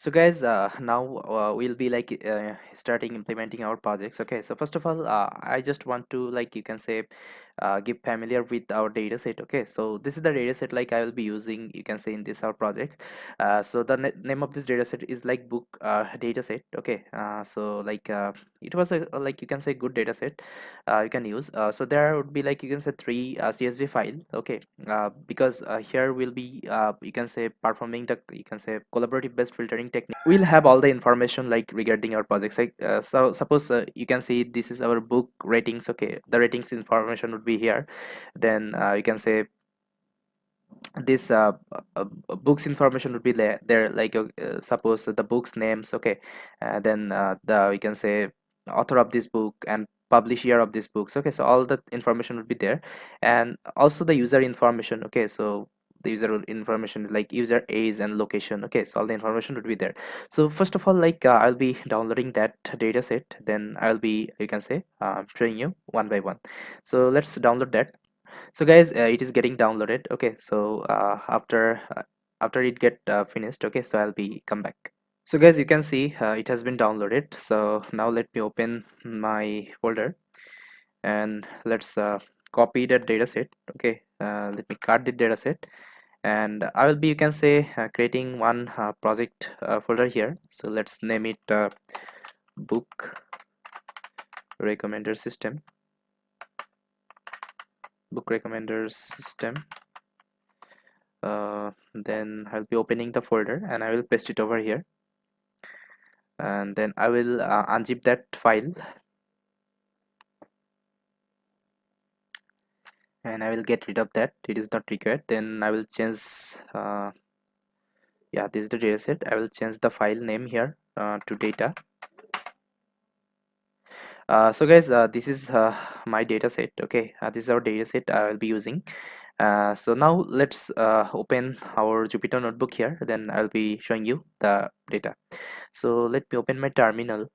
So guys, now we'll be like starting implementing our projects. Okay, so first of all, I just want to, like, you can say, give familiar with our data set. Okay, so this is the data set like I will be using, you can say, in this our project. So the name of this data set is like book data set. Okay, so like it was a, like, you can say, good data set you can use. So there would be, like, you can say, three CSV file. Okay, because here we'll be, you can say, performing the, you can say, collaborative based filtering technique. We'll have all the information like regarding our projects, like so suppose you can see this is our book ratings. Okay, the ratings information would be here. Then you can say this books information would be there, like suppose the books names. Okay, then the, you can say, author of this book and publisher of these books. Okay, so all that information would be there, and also the user information. Okay, so the user information is like user age and location. Okay, so all the information would be there. So first of all, like I'll be downloading that data set, then I'll be, you can say, showing you one by one. So let's download that. So guys, it is getting downloaded. Okay, so after it get finished. Okay, so I'll be come back. So guys, you can see it has been downloaded. So now let me open my folder, and let's copy that data set. Okay, let me cut the data set, and I will be, you can say, creating one project folder here. So let's name it book recommender system. Book recommender system. Then I'll be opening the folder and I will paste it over here, and then I will unzip that file, and I will get rid of that, it is not required. Then I will change, yeah, this is the data set. I will change the file name here to data. So guys, this is my data set. Okay, this is our data set I will be using. So now let's open our Jupyter notebook here, then I'll be showing you the data. So let me open my terminal.